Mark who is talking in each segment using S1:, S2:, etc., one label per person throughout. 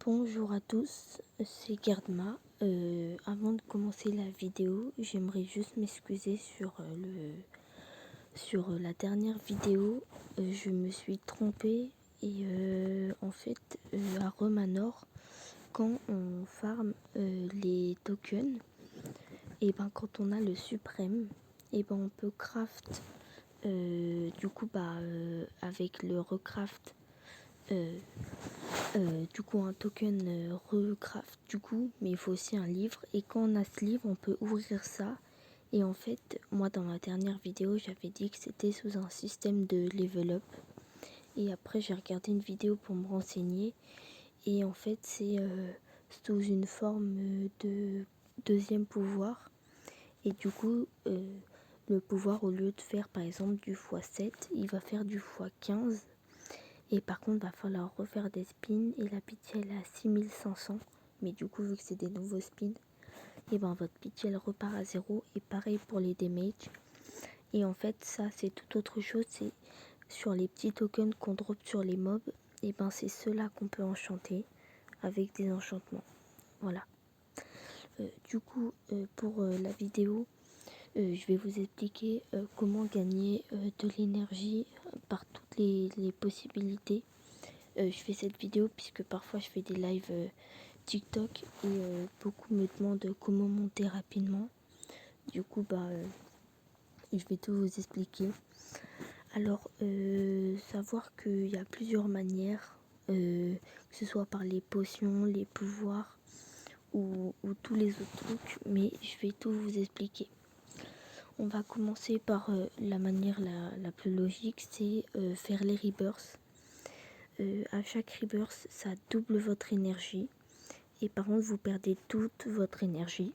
S1: Bonjour à tous, c'est Gardma. Avant de commencer la vidéo, j'aimerais juste m'excuser sur la dernière vidéo. Je me suis trompée et en fait à Romanor, quand on farm les tokens, et ben quand on a le suprême, et ben on peut craft avec le recraft un token recraft mais il faut aussi un livre, et quand on a ce livre on peut ouvrir ça. Et en fait moi dans ma dernière vidéo j'avais dit que c'était sous un système de level up, et après j'ai regardé une vidéo pour me renseigner, et en fait c'est sous une forme de deuxième pouvoir, et le pouvoir, au lieu de faire par exemple du x7, il va faire du x15. Et par contre, va falloir refaire des spins. Et la pitié, elle est à 6500. Mais du coup, vu que c'est des nouveaux spins, et ben votre pitié, elle repart à 0. Et pareil pour les damages. Et en fait, ça, c'est tout autre chose. C'est sur les petits tokens qu'on drop sur les mobs. Et ben, c'est ceux-là qu'on peut enchanter avec des enchantements. Voilà. Pour la vidéo, je vais vous expliquer comment gagner de l'énergie par toutes les possibilités. Je fais cette vidéo puisque parfois je fais des lives TikTok, et beaucoup me demandent comment monter rapidement. Je vais tout vous expliquer. Alors, savoir qu'il y a plusieurs manières, que ce soit par les potions, les pouvoirs ou tous les autres trucs, mais je vais tout vous expliquer. On va commencer par la manière la plus logique, c'est faire les rebirths. À chaque rebirth, ça double votre énergie, et par contre vous perdez toute votre énergie,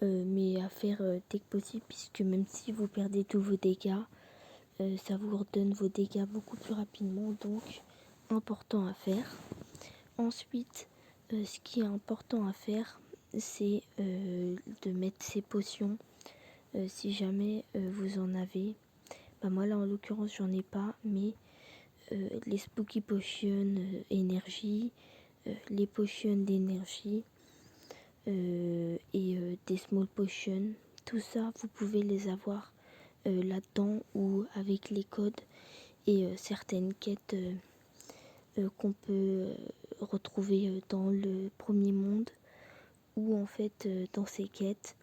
S1: mais à faire dès que possible, puisque même si vous perdez tous vos dégâts, ça vous redonne vos dégâts beaucoup plus rapidement, donc important à faire. Ensuite, ce qui est important à faire, c'est de mettre ces potions, si jamais vous en avez. Moi là en l'occurrence j'en ai pas, mais les spooky potions énergie, les potions d'énergie et des small potions, tout ça vous pouvez les avoir là-dedans, ou avec les codes et certaines quêtes qu'on peut retrouver dans le premier monde, ou en fait dans ces quêtes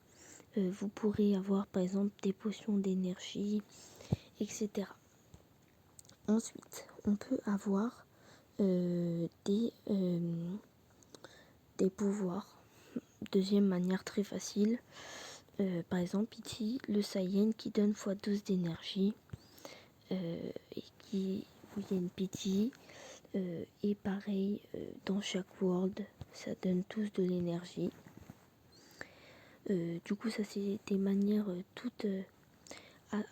S1: vous pourrez avoir par exemple des potions d'énergie, etc. Ensuite, on peut avoir des pouvoirs. Deuxième manière très facile, par exemple ici le Saiyan qui donne x12 d'énergie, et qui vous y a une pitié, et pareil dans chaque world ça donne tous de l'énergie. Ça c'est des manières toutes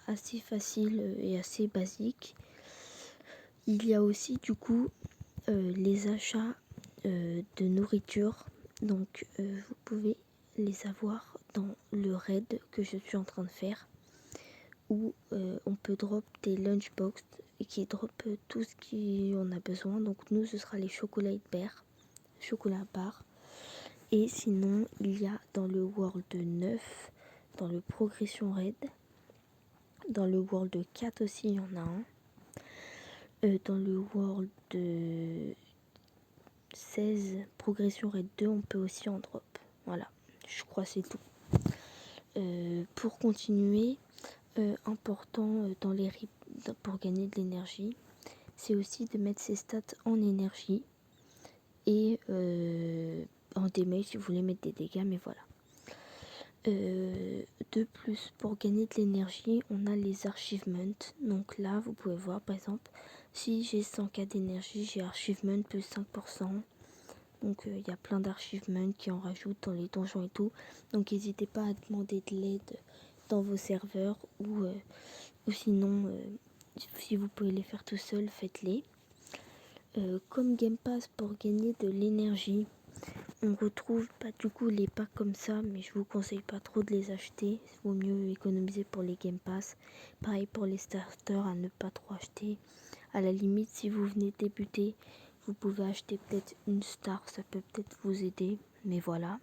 S1: assez faciles et assez basiques. Il y a aussi les achats de nourriture, donc vous pouvez les avoir dans le raid que je suis en train de faire, où on peut drop des lunchbox et qui drop tout ce qu'on a besoin. Donc nous ce sera les chocolat bar, et sinon il y a dans le world 9, dans le progression raid, dans le world 4 aussi il y en a un, dans le world 16 progression raid 2 on peut aussi en drop. Voilà, je crois c'est tout. Pour continuer, important pour gagner de l'énergie, c'est aussi de mettre ses stats en énergie et en damage si vous voulez mettre des dégâts, mais voilà. De plus, pour gagner de l'énergie, on a les achievements. Donc là, vous pouvez voir par exemple, si j'ai 100k d'énergie, j'ai achievement plus 5%. Donc il y a plein d'achievements qui en rajoutent dans les donjons et tout. Donc n'hésitez pas à demander de l'aide dans vos serveurs, ou sinon si vous pouvez les faire tout seul, faites-les. Comme Game Pass, pour gagner de l'énergie, on retrouve les packs comme ça, mais je vous conseille pas trop de les acheter. Il vaut mieux économiser pour les Game Pass. Pareil pour les starters, à ne pas trop acheter. À la limite, si vous venez débuter, vous pouvez acheter peut-être une star, ça peut peut-être vous aider, mais voilà.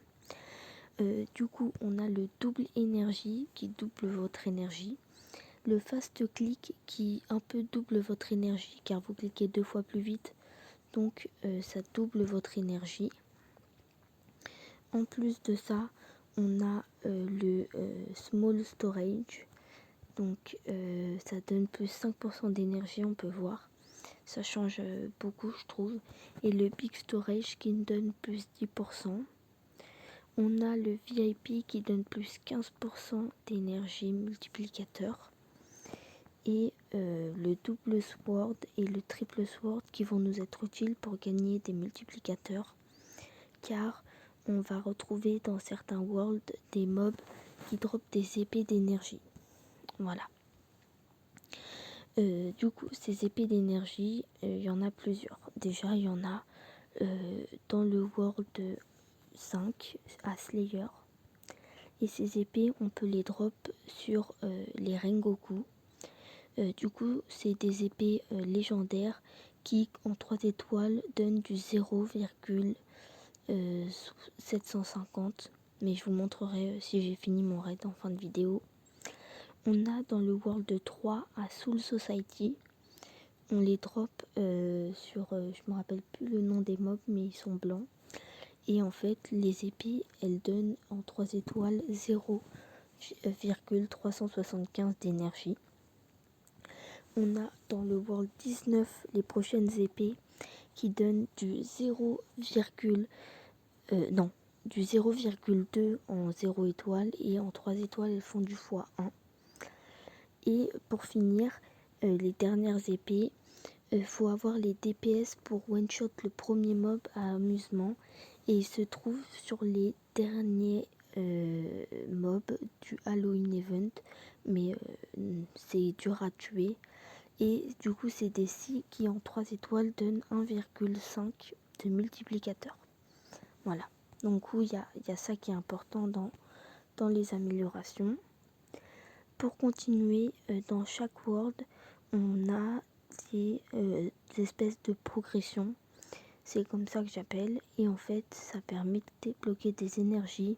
S1: Du coup, on a le double énergie qui double votre énergie. Le fast click qui un peu double votre énergie car vous cliquez 2 fois plus vite. Donc ça double votre énergie. En plus de ça, on a le small storage. Donc ça donne plus 5% d'énergie, on peut voir. Ça change beaucoup, je trouve. Et le big storage qui nous donne plus 10%. On a le VIP qui donne plus 15% d'énergie multiplicateur. Et le double sword et le triple sword qui vont nous être utiles pour gagner des multiplicateurs. Car on va retrouver dans certains worlds des mobs qui dropent des épées d'énergie. Voilà. Du coup, ces épées d'énergie, il y en a plusieurs. Déjà, il y en a dans le world 5 à Slayer. Et ces épées, on peut les drop sur les Rengoku. Du coup, c'est des épées légendaires qui, en 3 étoiles, donnent du 0,750. Mais je vous montrerai si j'ai fini mon raid en fin de vidéo. On a dans le World 3 à Soul Society. On les drop sur... je me rappelle plus le nom des mobs, mais ils sont blancs. Et en fait, les épées, elles donnent en 3 étoiles 0,375 d'énergie. On a dans le World 19 les prochaines épées qui donnent du 0,2 en 0 étoile et en 3 étoiles elles font du x1. Et pour finir, les dernières épées, faut avoir les DPS pour one shot le premier mob à amusement et il se trouve sur les derniers mobs du Halloween event, mais c'est dur à tuer. Et du coup, c'est des scies qui en 3 étoiles donnent 1,5 de multiplicateur. Voilà. Donc, il y a ça qui est important dans les améliorations. Pour continuer, dans chaque world, on a des espèces de progression. C'est comme ça que j'appelle. Et en fait, ça permet de débloquer des énergies.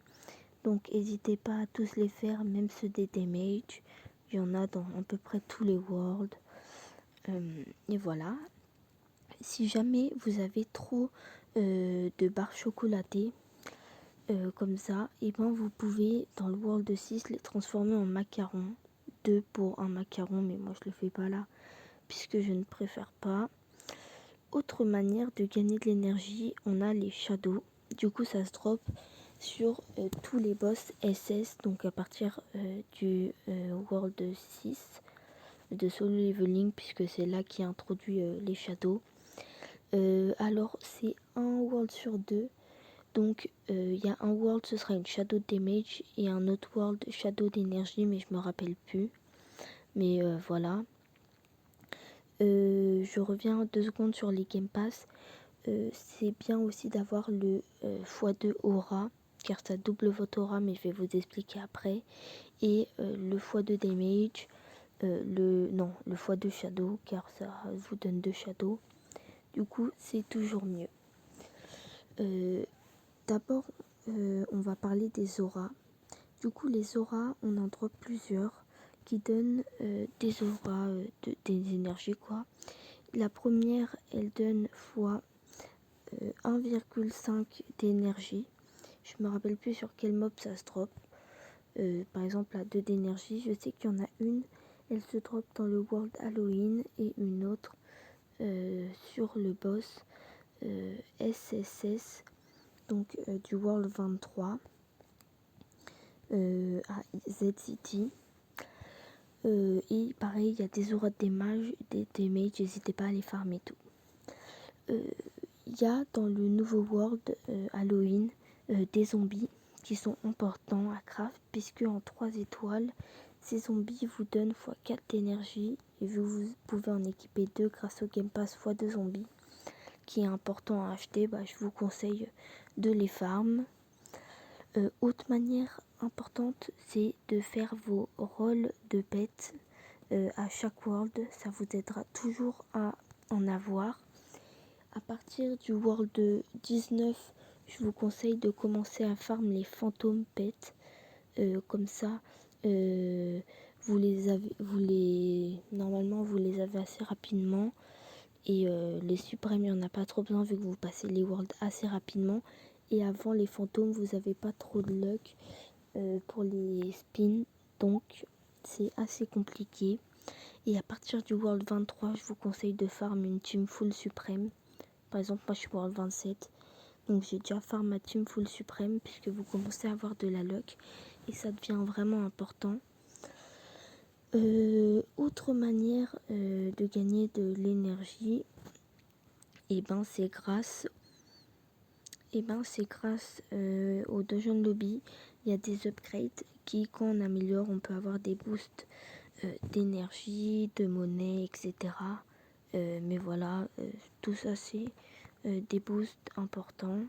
S1: Donc, n'hésitez pas à tous les faire, même ceux des damage. Il y en a dans à peu près tous les worlds. Et voilà. Si jamais vous avez trop de barres chocolatées comme ça, et ben vous pouvez dans le World 6 les transformer en macarons. 2 pour un macaron, mais moi je le fais pas là puisque je ne préfère pas. Autre manière de gagner de l'énergie, on a les shadows. Du coup ça se drop sur tous les boss SS, donc à partir du World 6 de solo leveling, puisque c'est là qui introduit les shadows. Alors c'est un world sur 2, donc il y a un world ce sera une shadow damage et un autre world shadow d'énergie, mais je me rappelle plus, mais voilà. Je reviens 2 secondes sur les game pass. C'est bien aussi d'avoir le x2 aura, car ça double votre aura, mais je vais vous expliquer après, et le x2 damage. Le x2 shadow, car ça vous donne 2 shadows. Du coup, c'est toujours mieux. D'abord, on va parler des auras. Du coup, les auras, on en drop plusieurs qui donnent des auras, des énergies quoi. La première, elle donne fois 1,5 d'énergie. Je me rappelle plus sur quel mob ça se drop. Par exemple, à 2 d'énergie, je sais qu'il y en a une. Elle se drop dans le World Halloween et une autre sur le boss SSS, donc du World 23 à Z-City. Et pareil, il y a des auras des mages, n'hésitez pas à les farmer tout. Il y a dans le nouveau World Halloween des zombies qui sont importants à craft, puisque en 3 étoiles, ces zombies vous donnent x4 d'énergie et vous pouvez en équiper 2 grâce au Game Pass x2 zombies, qui est important à acheter. Je vous conseille de les farm. Autre manière importante, c'est de faire vos rôles de pets à chaque world. Ça vous aidera toujours à en avoir. À partir du World 19, je vous conseille de commencer à farm les fantômes pets. Comme ça, normalement vous les avez assez rapidement. Et les suprêmes, il n'y en a pas trop besoin vu que vous passez les worlds assez rapidement. Et avant les fantômes, vous n'avez pas trop de luck pour les spins. Donc c'est assez compliqué. Et à partir du World 23, je vous conseille de farm une team full suprême. Par exemple, moi je suis World 27. Donc j'ai déjà farm ma team full suprême puisque vous commencez à avoir de la luck. Et ça devient vraiment important. Autre manière de gagner de l'énergie, et ben c'est grâce au Dungeon Lobby. Il y a des upgrades qui, quand on améliore, on peut avoir des boosts d'énergie, de monnaie, etc. Mais voilà, tout ça c'est des boosts importants.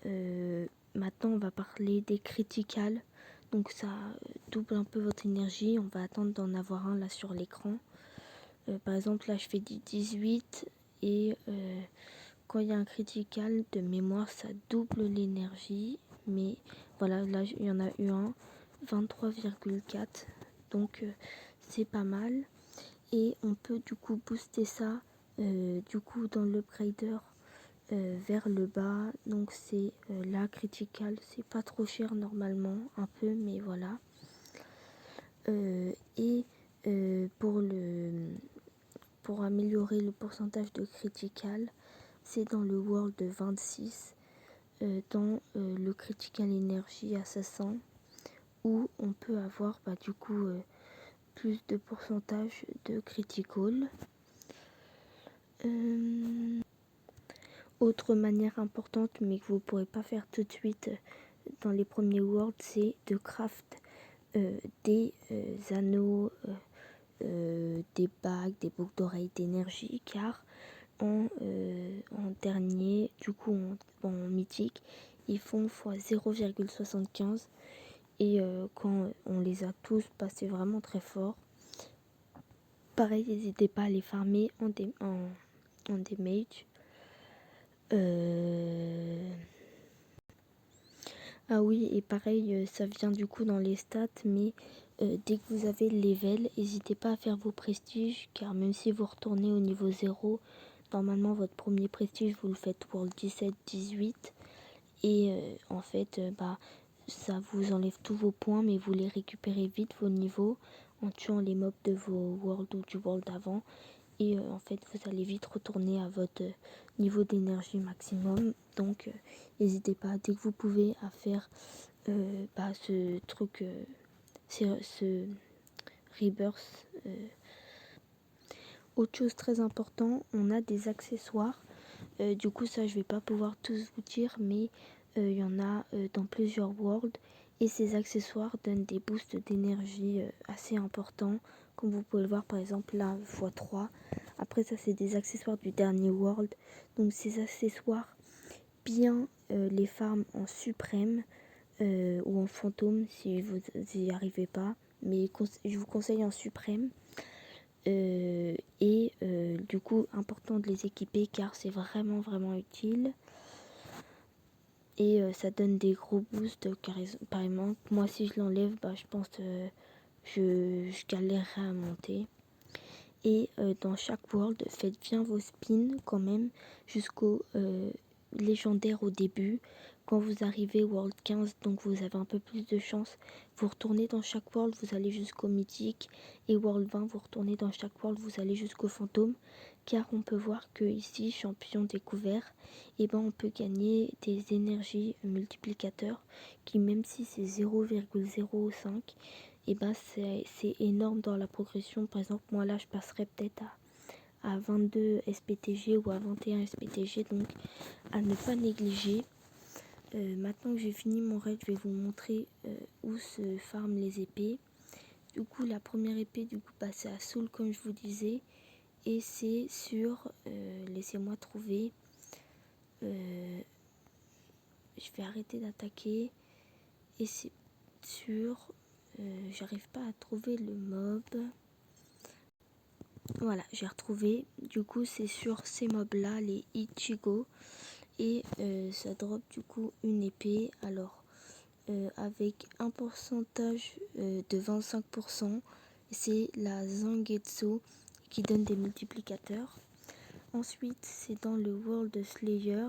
S1: Maintenant on va parler des criticals. Donc ça double un peu votre énergie. On va attendre d'en avoir un là sur l'écran. Par exemple là je fais du 18 et quand il y a un critical de mémoire ça double l'énergie. Mais voilà, là il y en a eu un 23,4. Donc c'est pas mal. Et on peut du coup booster ça du coup dans l'upgrader vers le bas. Donc c'est la critical, c'est pas trop cher normalement, un peu, mais voilà. Et pour améliorer le pourcentage de critical, c'est dans le world 26, dans le critical énergie assassin, où on peut avoir du coup plus de pourcentage de critical. Autre manière importante, mais que vous ne pourrez pas faire tout de suite dans les premiers worlds, c'est de craft des anneaux, des bagues, des boucles d'oreilles d'énergie, car en dernier, du coup en mythique, ils font x 0,75 et quand on les a tous, c'est vraiment très fort. Pareil, n'hésitez pas à les farmer en damage. Ah oui, et pareil, ça vient du coup dans les stats, mais dès que vous avez le level, n'hésitez pas à faire vos prestiges, car même si vous retournez au niveau 0, normalement votre premier prestige vous le faites World 17-18, et en fait ça vous enlève tous vos points, mais vous les récupérez vite vos niveaux en tuant les mobs de vos worlds ou du world avant. Et en fait vous allez vite retourner à votre niveau d'énergie maximum. Donc n'hésitez pas dès que vous pouvez à faire ce truc, ce rebirth. Autre chose très important, on a des accessoires. Du coup ça je vais pas pouvoir tous vous dire, mais il y en a dans plusieurs worlds. Et ces accessoires donnent des boosts d'énergie assez importants. Comme vous pouvez le voir par exemple là x3. Après ça c'est des accessoires du dernier world. Donc ces accessoires, bien les farms en suprême ou en fantôme si vous n'y arrivez pas. Mais je vous conseille en suprême. Du coup important de les équiper car c'est vraiment utile. Et ça donne des gros boosts carrément. Moi si je l'enlève, je pense je galérerai à monter. Et dans chaque world, faites bien vos spins quand même jusqu'au légendaire au début. Quand vous arrivez World 15, donc vous avez un peu plus de chance, vous retournez dans chaque world, vous allez jusqu'au mythique. Et World 20, vous retournez dans chaque world, vous allez jusqu'au fantôme. Car on peut voir que ici, champion découvert, on peut gagner des énergies multiplicateurs qui, même si c'est 0,05, c'est énorme dans la progression. Par exemple, moi là, je passerai peut-être à 22 SPTG ou à 21 SPTG, donc à ne pas négliger. Maintenant que j'ai fini mon raid, je vais vous montrer où se farment les épées. Du coup, la première épée, c'est à Soul, comme je vous disais, et c'est sur, laissez-moi trouver, je vais arrêter d'attaquer, et c'est sur, j'arrive pas à trouver le mob. Voilà, j'ai retrouvé. Du coup, c'est sur ces mobs-là, les Ichigo. Et ça drop du coup une épée. Alors, avec un pourcentage de 25%, c'est la Zangetsu qui donne des multiplicateurs. Ensuite, c'est dans le World Slayer.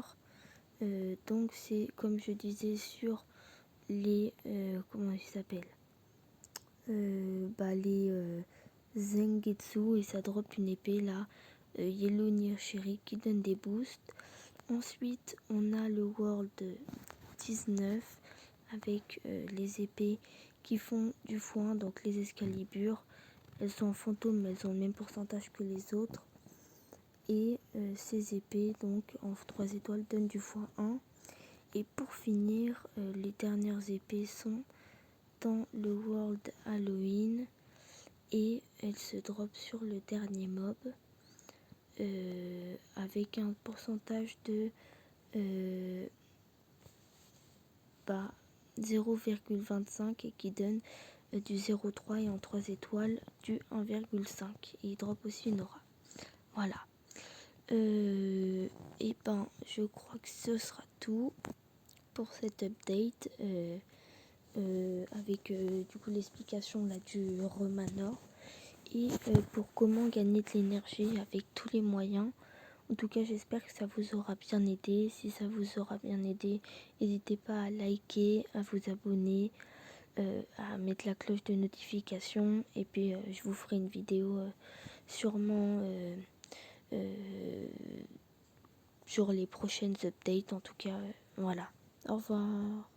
S1: Donc, c'est comme je disais sur les. Comment ils s'appellent les Zangetsu, et ça drop une épée là, Yellow Nishiri, qui donne des boosts. Ensuite, on a le World 19 avec les épées qui font du foin, donc les Excalibur. Elles sont en fantôme, mais elles ont le même pourcentage que les autres. Et ces épées, donc en 3 étoiles, donnent du foin 1. Et pour finir, les dernières épées sont dans le World Halloween. Et elles se drop sur le dernier mob. Avec un pourcentage de 0,25 et qui donne du 0,3 et en 3 étoiles du 1,5. Et il drop aussi une aura. Voilà. Et ben, je crois que ce sera tout pour cette update avec du coup l'explication là du Romanor et pour comment gagner de l'énergie avec tous les moyens. En tout cas, j'espère que ça vous aura bien aidé. Si ça vous aura bien aidé, n'hésitez pas à liker, à vous abonner, à mettre la cloche de notification. Et puis, je vous ferai une vidéo sûrement sur les prochaines updates. En tout cas, voilà. Au revoir.